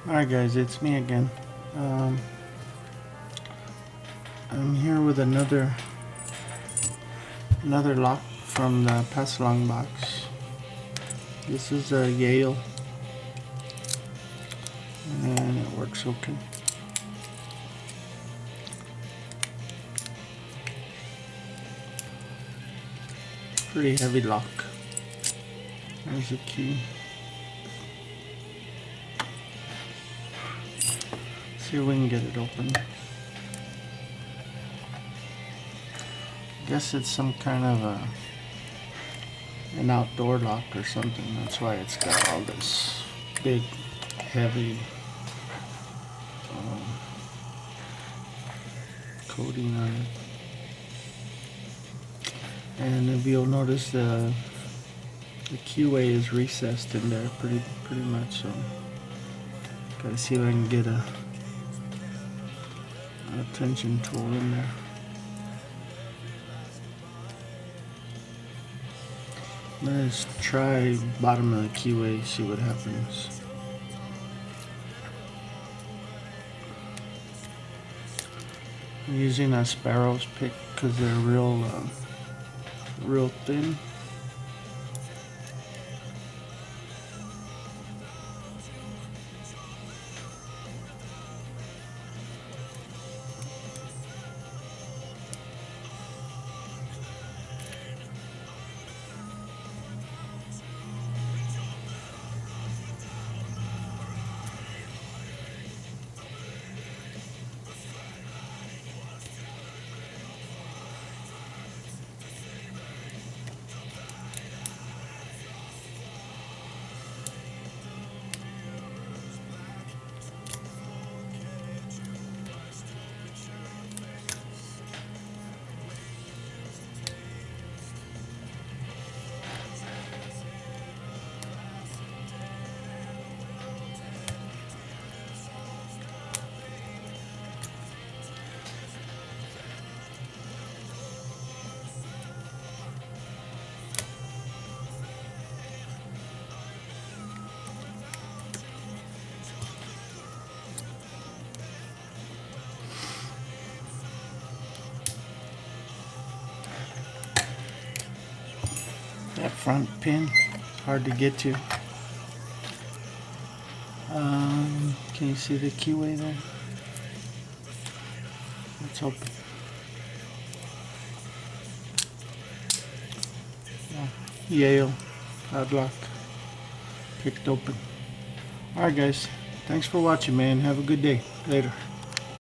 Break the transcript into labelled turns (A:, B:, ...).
A: Alright guys, it's me again. I'm here with another lock from the pass-along box. This is a Yale, and it works okay. Pretty heavy lock. There's the key. See if we can get it open. I guess it's some kind of an outdoor lock or something. That's why it's got all this big, heavy coating on it. And if you'll notice, the keyway is recessed in there pretty much. So gotta see if I can get a tension tool in there. Let's try bottom of the keyway, see what happens. I'm using a sparrow's pick because they're real thin. That front pin, hard to get to. Can you see the keyway there? Let's open. Yale Padlock Picked open. Alright guys, thanks for watching, man. Have a good day. Later.